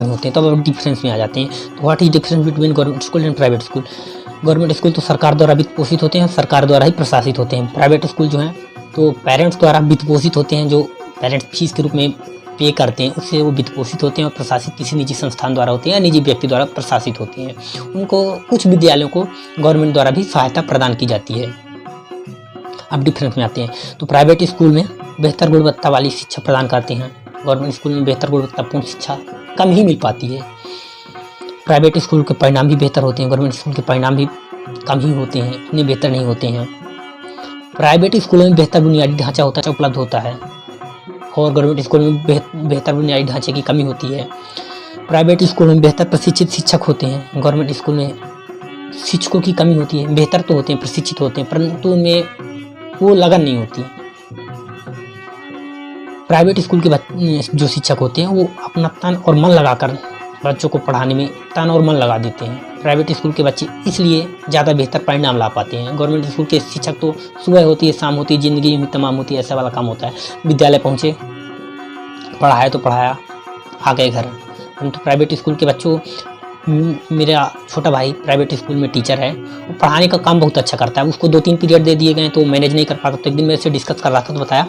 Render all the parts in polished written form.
होते हैं, तब अब डिफरेंस में आ जाते हैं। तो what is difference between government school and private school? Government school तो सरकार द्वारा वित्त पोषित होते हैं, सरकार द्वारा ही प्रशासित होते हैं। प्राइवेट स्कूल जो हैं तो पेरेंट्स द्वारा वित्त पोषित होते हैं, जो पेरेंट्स फीस के रूप में पे करते हैं उससे वो वित्त पोषित होते हैं और प्रशासित किसी निजी संस्थान द्वारा होते हैं या निजी व्यक्ति द्वारा प्रशासित होते हैं। उनको कुछ विद्यालयों को गवर्नमेंट द्वारा भी सहायता प्रदान की जाती है। अब डिफरेंस में आते हैं तो प्राइवेट स्कूल में बेहतर गुणवत्ता वाली शिक्षा प्रदान करते हैं, गवर्नमेंट स्कूल में बेहतर गुणवत्तापूर्ण शिक्षा कम ही मिल पाती है। प्राइवेट स्कूल के परिणाम भी बेहतर होते हैं, गवर्नमेंट स्कूल के परिणाम भी कम ही होते हैं, इतने बेहतर नहीं होते हैं। प्राइवेट स्कूलों में बेहतर बुनियादी ढांचा उपलब्ध होता है और गवर्नमेंट स्कूल में बेहतर बुनियादी ढांचे की कमी होती है। प्राइवेट स्कूल में बेहतर प्रशिक्षित शिक्षक होते हैं, गवर्नमेंट स्कूल में शिक्षकों की कमी होती है। बेहतर तो होते हैं, प्रशिक्षित होते हैं, परंतु उनमें वो लगन नहीं होती। प्राइवेट स्कूल के जो शिक्षक होते हैं वो अपना तन और मन लगाकर बच्चों को पढ़ाने में तन और मन लगा देते हैं। प्राइवेट स्कूल के बच्चे इसलिए ज़्यादा बेहतर परिणाम ला पाते हैं। गवर्नमेंट स्कूल के शिक्षक तो सुबह होती है, शाम होती है, ज़िंदगी में तमाम होती है, ऐसा वाला काम होता है। विद्यालय पहुँचे, पढ़ाया तो पढ़ाया, आ गए घर। परंतु प्राइवेट स्कूल के बच्चों, मेरा छोटा भाई प्राइवेट स्कूल में टीचर है, वो पढ़ाने का काम बहुत अच्छा करता है। उसको 2-3 पीरियड दे दिए गए तो मैनेज नहीं कर पाता। तो एक दिन मेरे से डिस्कस कर रहा था तो बताया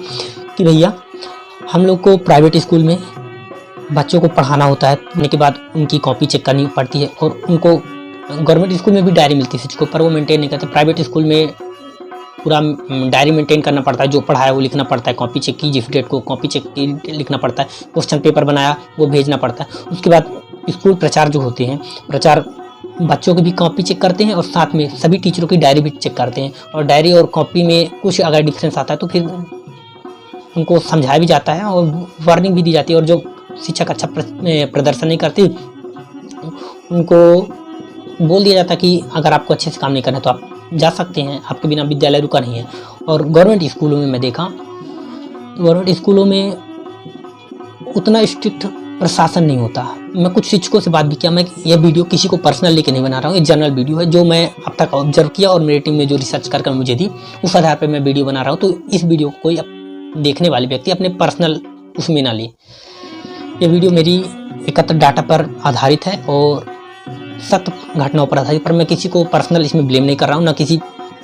कि भैया हम लोग को प्राइवेट स्कूल में बच्चों को पढ़ाना होता है, पढ़ने के बाद उनकी कॉपी चेक करनी पड़ती है और उनको गवर्नमेंट स्कूल में भी डायरी मिलती है शिक्षकों पर, वो मेंटेन नहीं करते। प्राइवेट स्कूल में पूरा डायरी मेंटेन करना पड़ता है, जो पढ़ाया वो लिखना पड़ता है, कॉपी चेक की जिस डेट को कॉपी चेक की लिखना पड़ता है, क्वेश्चन पेपर बनाया वो भेजना पड़ता है। उसके बाद स्कूल प्रचार जो होते हैं, प्रचार बच्चों की भी कॉपी चेक करते हैं और साथ में सभी टीचरों की डायरी भी चेक करते हैं। और डायरी और कॉपी में कुछ अगर डिफरेंस आता है तो फिर उनको समझाया भी जाता है और वार्निंग भी दी जाती है। और जो शिक्षक अच्छा प्रदर्शन नहीं करती उनको बोल दिया जाता है कि अगर आपको अच्छे से काम नहीं करना तो आप जा सकते हैं, आपके बिना विद्यालय रुका नहीं है। और गवर्नमेंट स्कूलों में मैं देखा, गवर्नमेंट स्कूलों में उतना स्ट्रिक्ट प्रशासन नहीं होता। मैं कुछ शिक्षकों से बात भी किया। मैं यह वीडियो किसी को पर्सनल लेके नहीं बना रहा हूँ, एक जनरल वीडियो है जो मैं अब तक ऑब्जर्व किया और मेरी टीम ने जो रिसर्च करके मुझे दी उस आधार पर मैं वीडियो बना रहा हूँ। तो इस वीडियो को कोई देखने वाले व्यक्ति अपने पर्सनल उसमें ना ले। ये वीडियो मेरी एकत्र डाटा पर आधारित है और सत्य घटनाओं पर आधारित, पर मैं किसी को पर्सनल इसमें ब्लेम नहीं कर रहा हूँ, ना किसी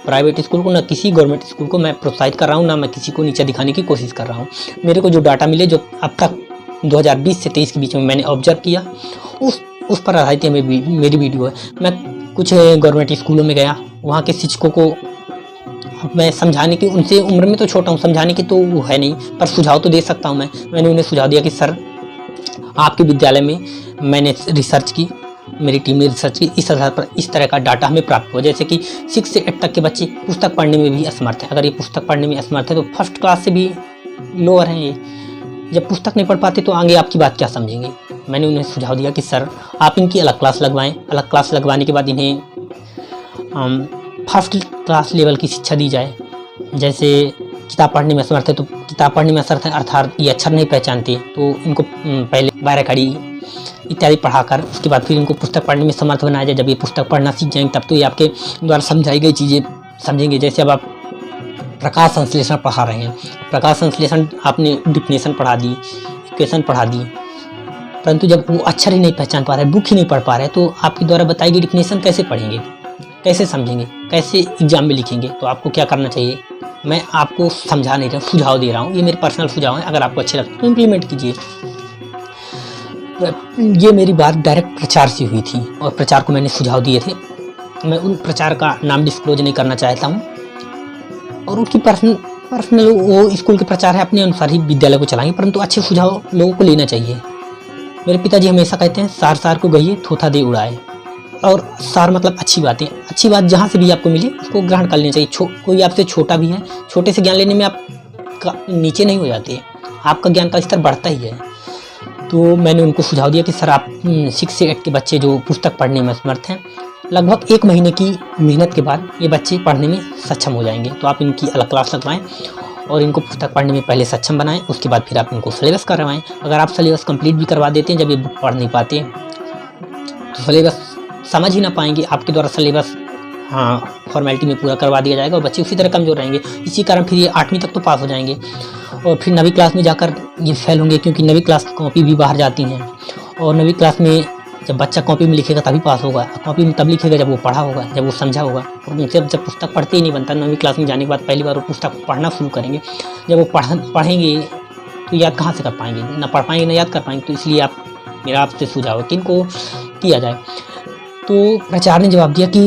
प्राइवेट स्कूल को, ना किसी गवर्नमेंट स्कूल को मैं प्रोत्साहित कर रहा हूँ, ना मैं किसी को नीचे दिखाने की कोशिश कर रहा हूँ। मेरे को जो डाटा मिले, जो अब तक 2020 से 23 के बीच में मैंने ऑब्जर्व किया, उस पर आधारित मेरी वीडियो है। मैं कुछ गवर्नमेंट स्कूलों में गया, वहाँ के शिक्षकों को मैं समझाने की, उनसे उम्र में तो छोटा हूँ, समझाने की तो वो है नहीं, पर सुझाव तो दे सकता हूँ। मैंने उन्हें सुझाव दिया कि सर आपके विद्यालय में मैंने रिसर्च की, मेरी टीम ने रिसर्च की, इस आधार पर इस तरह का डाटा हमें प्राप्त हुआ, जैसे कि 6 से 8 तक के बच्चे पुस्तक पढ़ने में भी असमर्थ हैं। अगर ये पुस्तक पढ़ने में असमर्थ है तो फर्स्ट क्लास से भी लोअर हैं ये। जब पुस्तक नहीं पढ़ पाते तो आगे आपकी बात क्या समझेंगे। मैंने उन्हें सुझाव दिया कि सर आप इनकी अलग क्लास लगवाएं, अलग क्लास लगवाने के बाद इन्हें फर्स्ट क्लास लेवल की शिक्षा दी जाए। जैसे किताब पढ़ने में असमर्थ है तो किताब पढ़ने में असमर्थ है, अर्थात ये अक्षर नहीं पहचानते तो इनको पहले बारहकड़ी इत्यादि पढ़ाकर उसके बाद फिर इनको पुस्तक पढ़ने में समर्थ बनाया जाए। जब ये पुस्तक पढ़ना सीख जाएंगे तब तो ये आपके द्वारा समझाई गई चीज़ें समझेंगे। जैसे अब आप प्रकाश संश्लेषण पढ़ा रहे हैं, प्रकाश संश्लेषण आपने डिफिनेशन पढ़ा दी, इक्वेशन पढ़ा दी, परंतु जब वो अक्षर ही नहीं पहचान पा रहे, बुक ही नहीं पढ़ पा रहे, तो आपके द्वारा बताई गई डिफिनेशन कैसे पढ़ेंगे, कैसे समझेंगे, कैसे एग्जाम में लिखेंगे। तो आपको क्या करना चाहिए, मैं आपको समझा नहीं रहा हूँ, सुझाव दे रहा हूँ, ये मेरे पर्सनल सुझाव हैं, अगर आपको अच्छे लगते तो इम्प्लीमेंट कीजिए। ये मेरी बात डायरेक्ट प्रचार से हुई थी और प्रचार को मैंने सुझाव दिए थे। मैं उन प्रचार का नाम डिस्क्लोज नहीं करना चाहता हूँ और उनकी पर्सनल वो स्कूल के प्रचार है, अपने अनुसार ही विद्यालय को चलाएंगे, परंतु अच्छे सुझाव लोगों को लेना चाहिए। मेरे पिताजी हमेशा कहते हैं सार सार को गहिए थोथा दे उड़ाए, और सार मतलब अच्छी बातें, अच्छी बात जहाँ से भी आपको मिले उसको ग्रहण कर लेना चाहिए। कोई आपसे छोटा भी है, छोटे से ज्ञान लेने में आप नीचे नहीं हो जाते, आपका ज्ञान का स्तर बढ़ता ही है। तो मैंने उनको सुझाव दिया कि सर आप 6 से 8 के बच्चे जो पुस्तक पढ़ने में असमर्थ हैं, लगभग 1 महीने की मेहनत के बाद ये बच्चे पढ़ने में सक्षम हो जाएंगे, तो आप इनकी अलग क्लास लगवाएं और इनको पुस्तक पढ़ने में पहले सक्षम बनाएं, उसके बाद फिर आप इनको सिलेबस करवाएं। अगर आप सिलेबस कंप्लीट भी करवा देते हैं, जब ये बुक पढ़ नहीं पाते तो सिलेबस समझ ही ना पाएंगे, आपके द्वारा सिलेबस फॉर्मेलिटी में पूरा करवा दिया जाएगा और बच्चे उसी तरह कमज़ोर रहेंगे। इसी कारण फिर ये 8वीं तक तो पास हो जाएंगे और फिर 9वीं क्लास में जाकर ये फेल होंगे, क्योंकि 9वीं क्लास की कॉपी भी बाहर जाती हैं और 9वीं क्लास में जब बच्चा कॉपी में लिखेगा तभी पास होगा। कॉपी में तब लिखेगा जब वो पढ़ा होगा, जब वो समझा होगा। और उनसे जब पुस्तक पढ़ते ही नहीं बनता, 9वीं क्लास में जाने के बाद पहली बार वो पुस्तक पढ़ना शुरू करेंगे। जब वो पढ़ेंगे तो याद कहाँ से कर पाएंगे, ना पढ़ पाएंगे ना याद कर पाएंगे। तो इसलिए मेरा आपसे सुझाव है कि इनको किया जाए। तो प्राचार्य ने जवाब दिया कि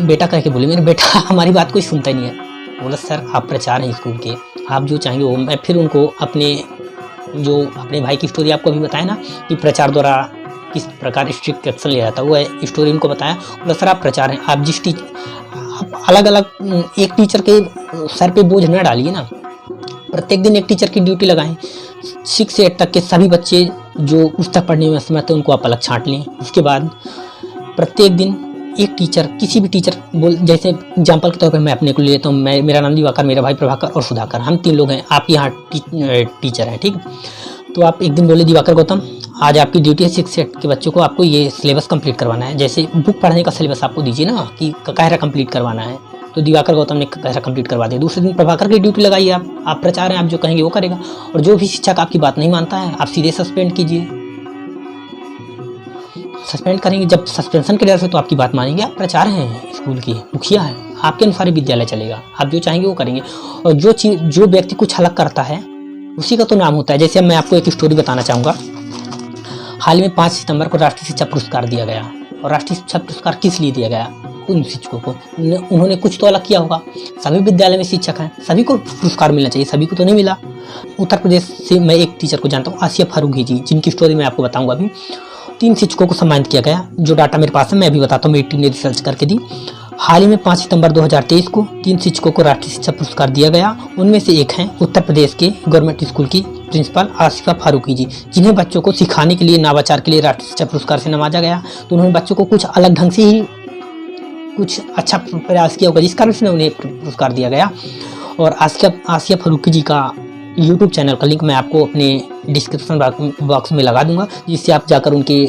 बेटा कह के बोले, मेरा बेटा हमारी बात कोई सुनता ही नहीं है। बोला सर आप प्रचार हैं स्कूल के, आप जो चाहेंगे वो। मैं फिर उनको अपने भाई की स्टोरी आपको अभी बताया ना कि प्रचार द्वारा किस प्रकार स्ट्रिक्ट एक्शन लिया जाता है, वो स्टोरी उनको बताया। बोला सर आप प्रचार हैं, आप आप अलग अलग एक टीचर के सर पे बोझ न डालिए ना, प्रत्येक दिन एक टीचर की ड्यूटी लगाएं। 6 से 8 तक के सभी बच्चे जो पुस्तक पढ़ने में असमर्थ है उनको आप अलग छांट लें। उसके बाद प्रत्येक दिन एक टीचर, किसी भी टीचर जैसे एग्जाम्पल के तौर पर मैं अपने को ले लेता हूँ। मेरा नाम दिवाकर, मेरा भाई प्रभाकर और सुधाकर, हम 3 लोग हैं। आप यहाँ टीचर हैं, ठीक। तो आप एक दिन बोले दिवाकर गौतम आज आपकी ड्यूटी है 6 से 8 के बच्चों को आपको ये सिलेबस कंप्लीट करवाना है। जैसे बुक पढ़ने का सिलेबस आपको दीजिए ना कि कहरा कंप्लीट करवाना है, तो दिवाकर गौतम ने कहरा कंप्लीट करवा दिया। दूसरे दिन प्रभाकर की ड्यूटी लगाइए, आप प्रचार हैं, आप जो कहेंगे वो करेगा। और जो भी शिक्षक आपकी बात नहीं मानता है आप सीधे सस्पेंड कीजिए। सस्पेंड करेंगे, जब सस्पेंशन के डर से तो आपकी बात मानेंगे। आप प्रचार हैं, स्कूल की मुखिया हैं, आपके अनुसार ही विद्यालय चलेगा। आप जो चाहेंगे वो करेंगे। और जो व्यक्ति कुछ अलग करता है उसी का तो नाम होता है। जैसे अब मैं आपको एक स्टोरी बताना चाहूँगा। हाल ही में 5 सितंबर को राष्ट्रीय शिक्षा पुरस्कार दिया गया। और राष्ट्रीय शिक्षा पुरस्कार किस लिए दिया गया? उन शिक्षकों को, उन्होंने कुछ तो अलग किया होगा। सभी विद्यालय में शिक्षक हैं, सभी को पुरस्कार मिलना चाहिए, सभी को तो नहीं मिला। उत्तर प्रदेश से मैं एक टीचर को जानता हूँ, आसिया फारूकी जी, जिनकी स्टोरी मैं आपको बताऊँगा अभी। 3 शिक्षकों को सम्मानित किया गया। जो डाटा मेरे पास है मैं अभी बताता हूँ, मेरी टीम ने रिसर्च करके दी। हाल ही में 5 सितंबर 2023 को 3 शिक्षकों को राष्ट्रीय शिक्षा पुरस्कार दिया गया। उनमें से एक हैं उत्तर प्रदेश के गवर्नमेंट स्कूल की प्रिंसिपल आसिफा फारूकी जी, जिन्हें बच्चों को सिखाने के लिए, नवाचार के लिए राष्ट्रीय शिक्षा पुरस्कार से नवाजा गया। तो उन्होंने बच्चों को कुछ अलग ढंग से ही कुछ अच्छा प्रयास किया होगा, जिस कारण से उन्हें पुरस्कार दिया गया। और आसिया फारूकी जी का यूट्यूब चैनल का लिंक मैं आपको अपने डिस्क्रिप्शन बॉक्स में लगा दूंगा, जिससे आप जाकर उनके